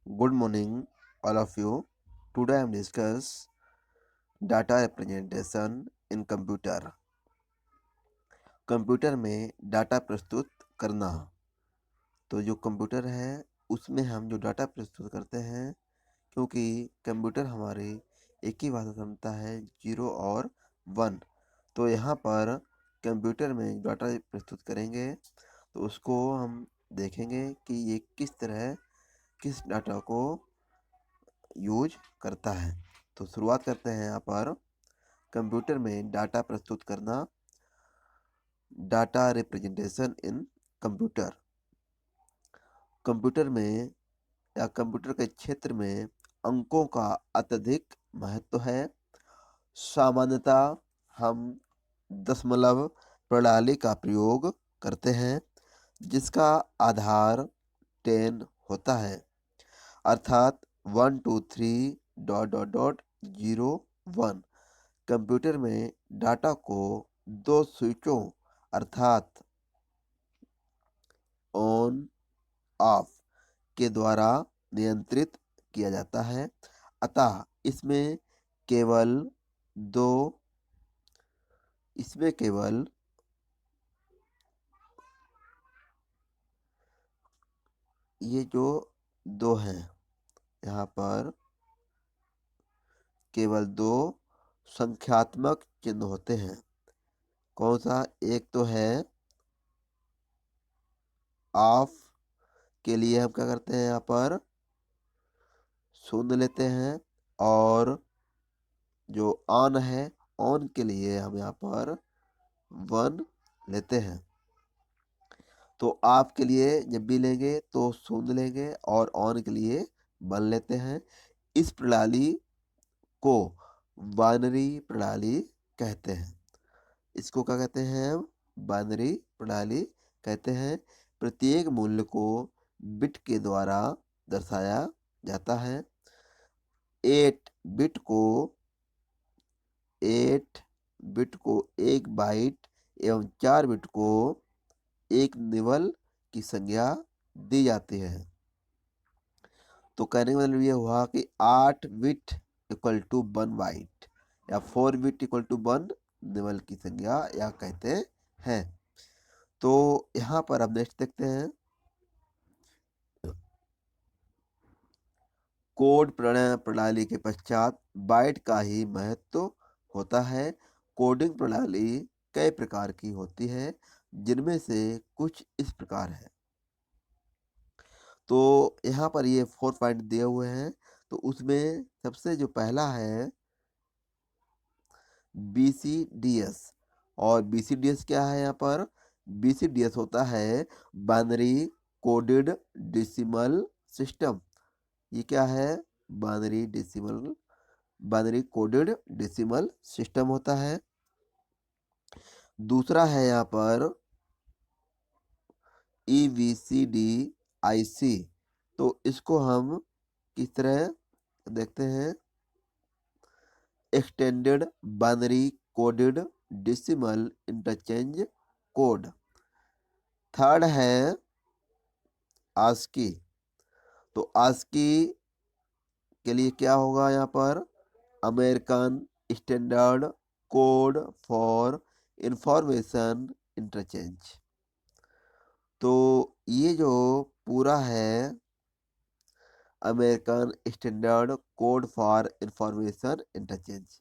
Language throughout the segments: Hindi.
Good morning, all of you. Today I am discuss data representation in computer. Computer में डाटा प्रस्तुत करना। तो जो कंप्यूटर है उसमें हम जो डाटा प्रस्तुत करते हैं, क्योंकि कंप्यूटर हमारे एक ही भाषा समझता है, 0 और 1। तो यहाँ पर कंप्यूटर में डाटा प्रस्तुत करेंगे तो उसको हम देखेंगे कि ये किस डाटा को यूज करता है। तो शुरुआत करते हैं यहाँ पर कंप्यूटर में डाटा प्रस्तुत करना। Data representation in computer. Computer में या कंप्यूटर के क्षेत्र में अंकों का अत्यधिक महत्व है। सामान्यतः हम दशमलव प्रणाली का प्रयोग करते हैं, जिसका आधार 10 होता है, अर्थात 1 2 3 ... 0 1। कंप्यूटर में डाटा को दो स्विचों अर्थात ऑन ऑफ के द्वारा नियंत्रित किया जाता है। अतः केवल दो इसमें केवल ये जो दो हैं, यहाँ पर केवल दो संख्यात्मक चिन्ह होते हैं। कौन सा? एक तो है ऑफ के लिए हम क्या करते हैं, यहाँ पर शून्य लेते हैं, और जो ऑन है, ऑन के लिए हम यहाँ पर 1 लेते हैं। तो ऑफ के लिए जब भी लेंगे तो शून्य लेंगे, और ऑन के लिए 1 लेते हैं। इस प्रणाली को बाइनरी प्रणाली कहते हैं। इसको क्या कहते हैं हम? बाइनरी प्रणाली कहते हैं। प्रत्येक मूल्य को बिट के द्वारा दर्शाया जाता है। 8 बिट को 1 बाइट एवं 4 बिट को एक निबल की संज्ञा दी जाती है। तो कहने का मतलब ये हुआ कि 8 बिट इक्वल टू 1 बाइट या 4 बिट इक्वल टू 1 निबल की संज्ञा या कहते हैं। तो यहाँ पर अब नेक्स्ट देखते हैं। कोड प्रणाली के पश्चात बाइट का ही महत्व होता है। कोडिंग प्रणाली कई प्रकार की होती है, जिनमें से कुछ इस प्रकार है। तो यहाँ पर ये 4 पॉइंट दिए हुए हैं। तो उसमें सबसे जो पहला है BCDS। और BCDS क्या है? यहाँ पर BCDS होता है बाइनरी कोडेड डेसिमल सिस्टम। ये क्या है? बाइनरी कोडेड डेसिमल सिस्टम होता है। दूसरा है यहाँ पर EBCDIC। तो इसको हम किस तरह देखते हैं? Extended binary coded decimal interchange code. Third है ASCII। तो ASCII के लिए क्या होगा? यहाँ पर American standard code for information interchange. तो ये जो पूरा है American standard code for information interchange,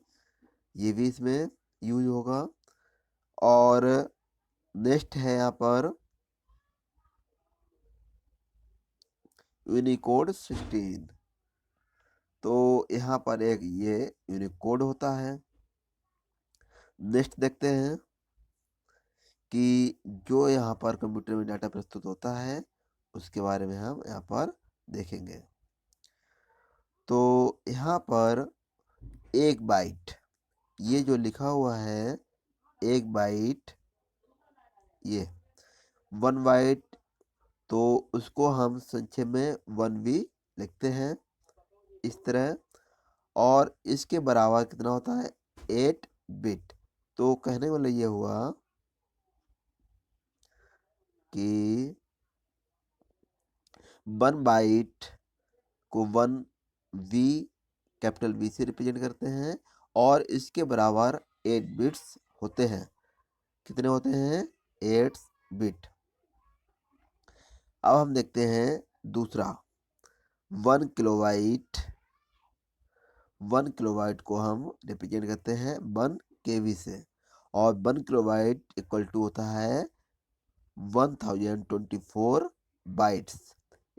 ये भी इसमें यूज होगा। और नेक्स्ट है यहाँ पर यूनिकोड 16। तो यहाँ पर एक ये यूनिकोड होता है। नेक्स्ट देखते हैं कि जो यहाँ पर कंप्यूटर में डाटा प्रस्तुत होता है उसके बारे में हम यहाँ पर देखेंगे। तो यहाँ पर 1 बाइट, ये जो लिखा हुआ है 1 बाइट, ये 1 बाइट, तो उसको हम संक्षेप में 1V लिखते हैं इस तरह। और इसके बराबर कितना होता है? 8 बिट। तो कहने वाला ये हुआ कि 1 बाइट को 1V कैपिटल V से रिप्रेजेंट करते हैं और इसके बराबर 8 बिट्स होते हैं। कितने होते हैं? 8 बिट। अब हम देखते हैं दूसरा 1 किलोबाइट। 1 किलोबाइट को हम रिप्रेजेंट करते हैं 1 केबी से और 1 किलोबाइट इक्वल टू होता है 1024 बाइट्स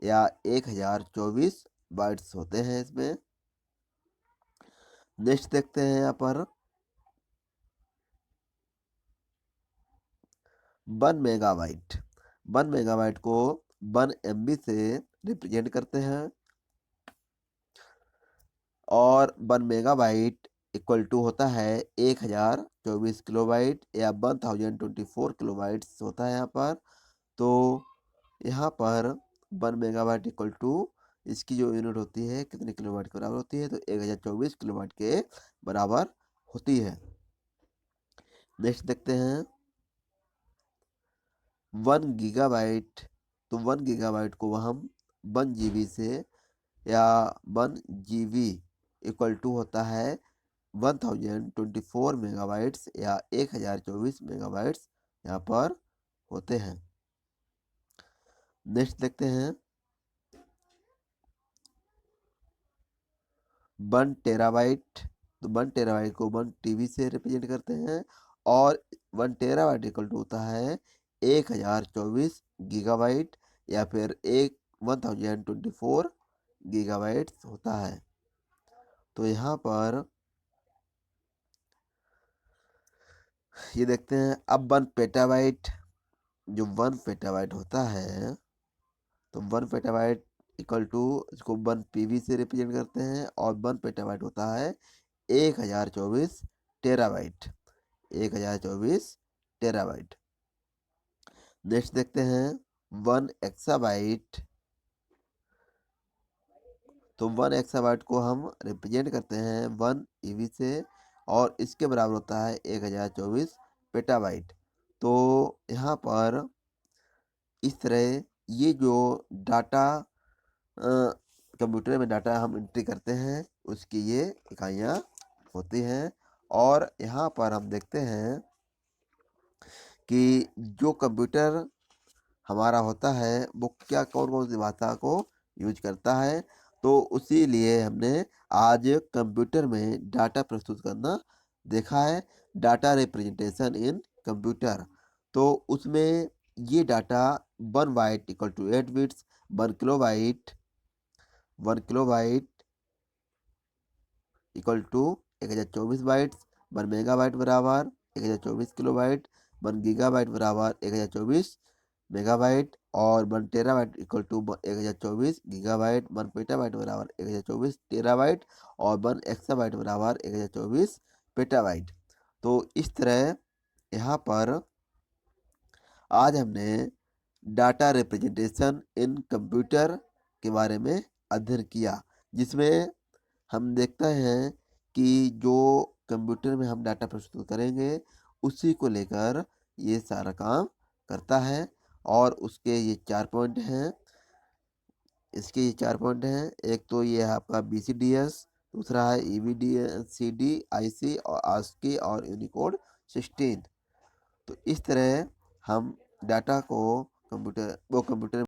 या 1024 बाइट्स होते हैं इसमें। नेक्स्ट देखते हैं यहाँ पर 1 मेगाबाइट। 1 मेगाबाइट को 1 MB से रिप्रेजेंट करते हैं और 1 मेगाबाइट इक्वल टू होता है 1024 किलोबाइट या 1024 किलोबाइट्स होता है यहाँ पर। तो यहाँ पर 1 मेगाबाइट इक्वल टू इसकी जो यूनिट होती है कितने किलोबाइट के बराबर होती है? तो 1024 किलोबाइट के बराबर होती है। नेक्स्ट देखते हैं 1 गीगाबाइट। तो 1 गीगाबाइट को हम 1 GB से या 1 GB इक्वल टू होता है 1024 मेगाबाइट्स या 1024 मेगाबाइट्स यहाँ पर होते हैं। नेक्स्ट देखते हैं 1 टेराबाइट। तो 1 टेराबाइट को 1 TB से रिप्रेजेंट करते हैं और 1 टेराबाइट इक्वल टू होता है 1024 गीगाबाइट या फिर 1024 गीगाबाइट्स होता है। तो यहाँ पर ये देखते हैं अब 1 पेटाबाइट। जो 1 पेटाबाइट होता है तो 1 पेटाबाइट इक्वल टू इसको 1 PB से रिप्रेजेंट करते हैं और 1 पेटाबाइट होता है 1024 टेराबाइट। 1024 टेराबाइट। नेक्स्ट देखते हैं 1 एक्साबाइट। तो 1 एक्साबाइट को हम रिप्रेजेंट करते हैं 1 EB से और इसके बराबर होता है 1024 पेटाबाइट। तो यहाँ पर इस तरह ये जो डाटा कंप्यूटर में डाटा हम एंट्री करते हैं उसकी ये इकाइयाँ होती हैं। और यहाँ पर हम देखते हैं कि जो कंप्यूटर हमारा होता है वो क्या कौन कौन सी भाषा को यूज करता है। तो उसी लिए हमने आज कंप्यूटर में डाटा प्रस्तुत करना देखा है, डाटा रिप्रेजेंटेशन इन कंप्यूटर। तो उसमें ये data 1 byte equal to 8 bits, 1 kilobyte equal to 1024 bytes, 1 megabyte बराबर 1024 किलोबाइट, 1 गीगाबाइट बराबर 1024 मेगाबाइट और 1 terabyte equal to 1024 gigabyte, 1 petabyte बराबर 1024 टेराबाइट और 1 एक्साबाइट बराबर 1024 पेटाबाइट। तो इस तरह यहाँ पर आज हमने डाटा रिप्रेजेंटेशन इन कंप्यूटर के बारे में अध्ययन किया, जिसमें हम देखते हैं कि जो कंप्यूटर में हम डाटा प्रस्तुत करेंगे उसी को लेकर ये सारा काम करता है। और उसके ये 4 पॉइंट हैं। इसके ये 4 पॉइंट हैं। एक तो ये है आपका BCDS, दूसरा है EBCD, IC और ASCII और यूनिकोड 16। तो इस तरह हम डाटा को कंप्यूटर